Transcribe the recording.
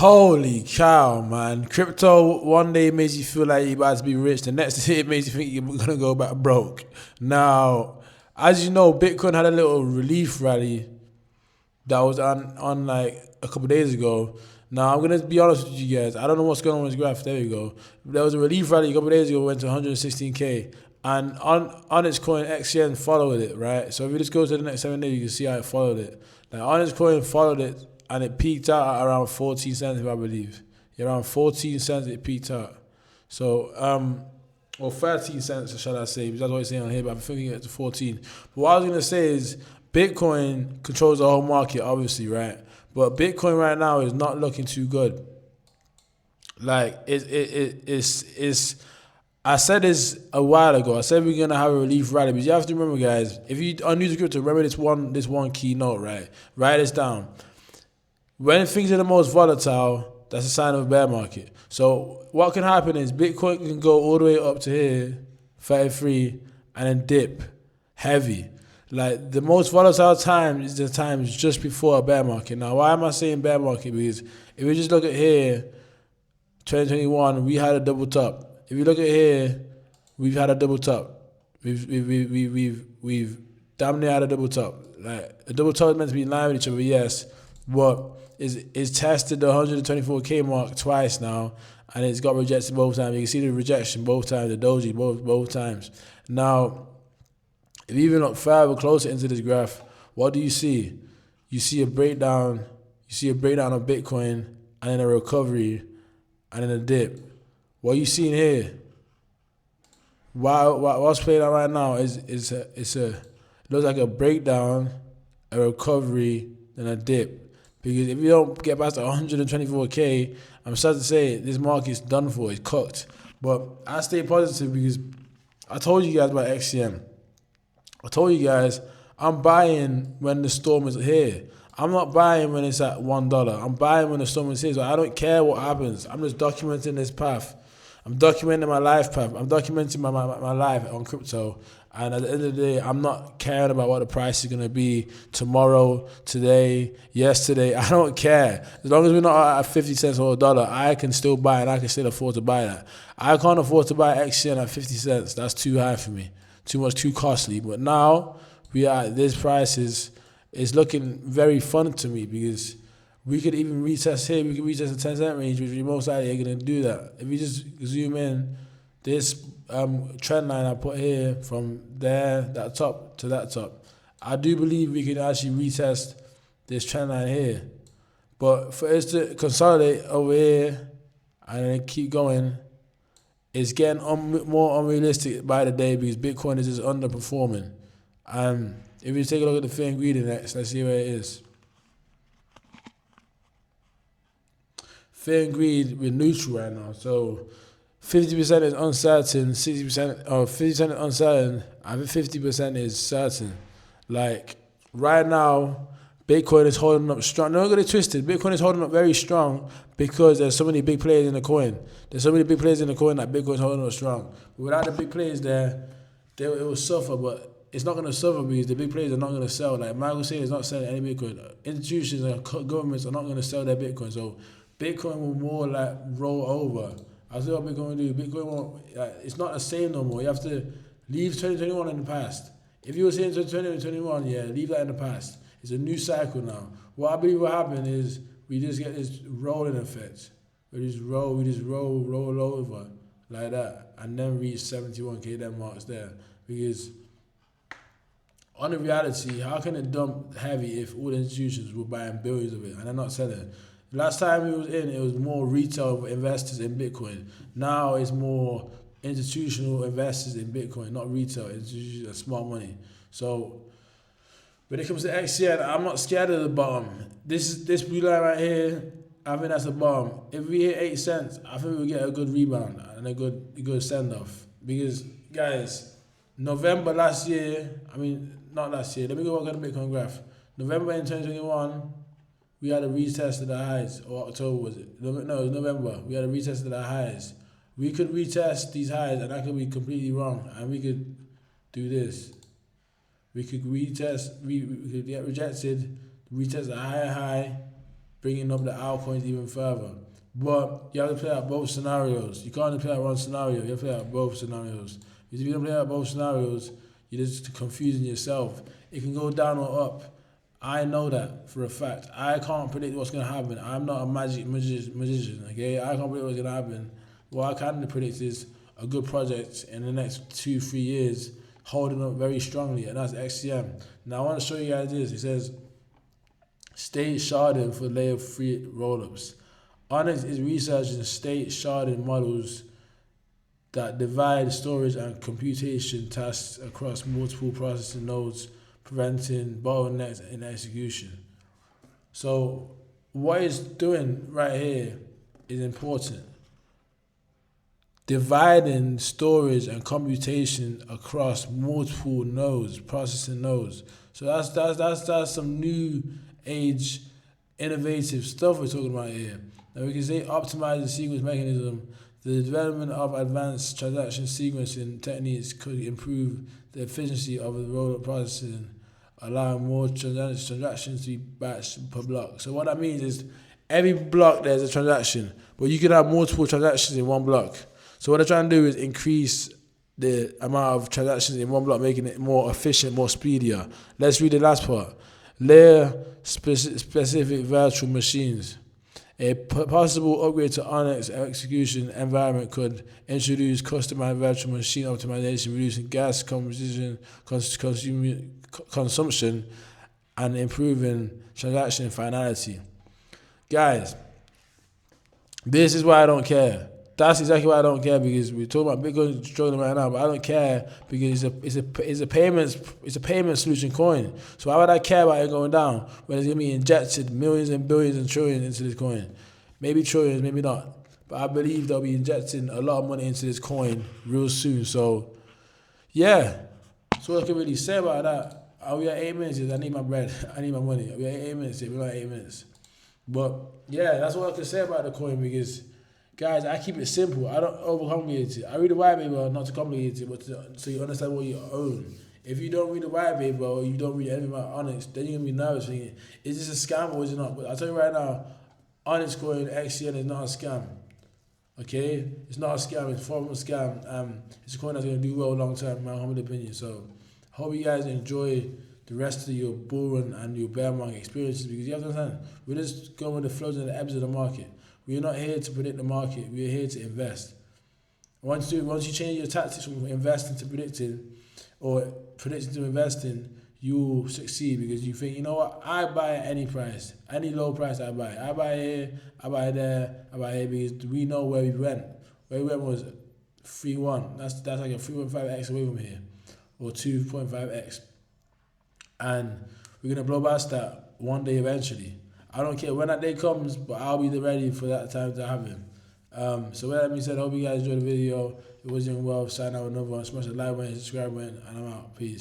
Holy cow, man. Crypto one day makes you feel like you're about to be rich. The next day it makes you think you're going to go back broke. Now, as you know, Bitcoin had a little relief rally that was on like a couple days ago. Now, I'm going to be honest with you guys. I don't know what's going on with this graph. There we go. There was a relief rally a couple days ago, went to 116K. And on its coin, XCN followed it, right? So if you just go to the next 7 days, you can see how it followed it. Now, on its coin followed it, and it peaked out at around 14 cents, if I believe. Yeah, around 14 cents it peaked out. So, or 13 cents, shall I say, because that's what it's saying on here, but I'm thinking it's 14. But what I was going to say is Bitcoin controls the whole market, obviously, right? But Bitcoin right now is not looking too good. Like, it's I said this a while ago. I said we're gonna have a relief rally, but you have to remember, guys. If you are new to crypto, remember this one key note, right? Write this down. When things are the most volatile, that's a sign of a bear market. So what can happen is Bitcoin can go all the way up to here, 33, and then dip heavy. Like the most volatile time is the times just before a bear market. Now, why am I saying bear market? Because if we just look at here, 2021, we had a double top. If you look at here, we've had a double top. We've damn near had a double top. Like a double top is meant to be in line with each other, yes, but it's tested the 124K mark twice now, and it's got rejected both times. You can see the rejection both times, the doji both times. Now, if you even look further closer into this graph, what do you see? You see a breakdown. You see a breakdown of Bitcoin, and then a recovery, and then a dip. What you seeing here? What's playing out right now is it looks like a breakdown, a recovery, then a dip. Because if you don't get past 124K, I'm sad to say this market's done for. It's cooked. But I stay positive because I told you guys about XCM. I told you guys I'm buying when the storm is here. I'm not buying when it's at $1. I'm buying when the storm is here. So I don't care what happens. I'm just documenting this path. I'm documenting my life path. I'm documenting my life on crypto. And at the end of the day, I'm not caring about what the price is going to be tomorrow, today, yesterday. I don't care. As long as we're not at 50 cents or $1, I can still buy and I can still afford to buy that. I can't afford to buy XCN at 50 cents. That's too high for me. Too much, too costly. But now we are at this price is looking very fun to me because we could even retest here. We could retest the 10 cent range, which we most likely are going to do that. If we just zoom in, this trend line I put here from there, that top to that top, I do believe we can actually retest this trend line here. But for us to consolidate over here and then keep going, it's getting more unrealistic by the day because Bitcoin is just underperforming. If you take a look at the Fear and Greed Index, let's see where it is. Fear and greed, we're neutral right now. So 50% is uncertain, 60% or 50% is uncertain, and 50% is certain. Like right now, Bitcoin is holding up strong. Don't get it twisted. Bitcoin is holding up very strong because there's so many big players in the coin. There's so many big players in the coin that Bitcoin is holding up strong. But without the big players there, it will suffer. But it's not going to suffer because the big players are not going to sell. Like Michael said, is not selling any Bitcoin. Institutions and governments are not going to sell their Bitcoin. So Bitcoin will more like roll over. I see what Bitcoin will do. Bitcoin won't, it's not the same no more. You have to leave 2021 in the past. If you were saying 2021, yeah, leave that in the past. It's a new cycle now. What I believe will happen is we just get this rolling effect. We just roll over like that and then reach 71K then marks there. Because on the reality, how can it dump heavy if all the institutions were buying billions of it and they're not selling? Last time it was more retail investors in Bitcoin. Now it's more institutional investors in Bitcoin, not retail, institutions and smart money. So when it comes to XCN, I'm not scared of the bottom. This blue line right here, I think that's the bottom. If we hit 8 cents, I think we'll get a good rebound and a good send-off. Because, guys, November last year, not last year, let me go back on the Bitcoin graph. November in 2021, we had a retest of the highs, or October was it? No, it was November. We had a retest of the highs. We could retest these highs, and I could be completely wrong, and we could do this. We could retest, we could get rejected, retest a higher high, bringing up the altcoins even further. But you have to play out both scenarios. You can't just play out one scenario. You have to play out both scenarios. Because if you don't play out both scenarios, you're just confusing yourself. It can go down or up. I know that for a fact. I can't predict what's going to happen. I'm not a magician, okay? I can't predict what's going to happen. What I can predict is a good project in the next 2-3 years holding up very strongly, and that's XCM. Now I want to show you guys this. It says state sharding for layer 3 rollups. ONYX is researching state sharding models that divide storage and computation tasks across multiple processing nodes, preventing bottlenecks in execution. So what it's doing right here is important. Dividing storage and computation across multiple nodes, processing nodes. So that's some new age innovative stuff we're talking about here. Now we can say optimize the sequence mechanism. The development of advanced transaction sequencing techniques could improve the efficiency of the rollup processing, allowing more transactions to be batched per block. So what that means is every block there's a transaction, but you can have multiple transactions in one block. So what they're trying to do is increase the amount of transactions in one block, making it more efficient, more speedier. Let's read the last part. Layer specific virtual machines. A possible upgrade to ONYX execution environment could introduce customized virtual machine optimization, reducing gas consumption and improving transaction finality. Guys, this is why I don't care. That's exactly why I don't care, because we're talking about Bitcoin struggling right now, but I don't care because it's a payment solution coin. So why would I care about it going down when it's gonna be injected millions and billions and trillions into this coin? Maybe trillions, maybe not. But I believe they'll be injecting a lot of money into this coin real soon. So yeah, that's what I can really say about that. Are we at 8 minutes? I need my bread. I need my money. Are we at 8 minutes? We're at 8 minutes. But yeah, that's what I can say about the coin, because guys, I keep it simple. I don't overcomplicate it. I read the white paper not to complicate it, but so you understand what you own. If you don't read the white paper or you don't read anything about ONYX, then you're going to be nervous thinking, is this a scam or is it not? But I'll tell you right now, ONYX coin XCN is not a scam. Okay? It's not a scam. It's a form of a scam. It's a coin that's going to do well long term, in my humble opinion. So I hope you guys enjoy the rest of your bull run and your bear market experiences, because you have to understand, we're just going with the flows and the ebbs of the market. We're not here to predict the market. We're here to invest. Once you change your tactics from investing to predicting, or predicting to investing, you will succeed, because you think, you know what, I buy at any price, any low price I buy. I buy here, I buy there, I buy here, because we know where we went. Where we went was 3.1. That's like a 3.5x away from here, or 2.5x. And we're going to blow past that one day eventually. I don't care when that day comes, but I'll be ready for that time to happen. So with that being said, I hope you guys enjoyed the video. It was Young Wealth. Sign out with another one. Smash the like button, subscribe button, and I'm out. Peace.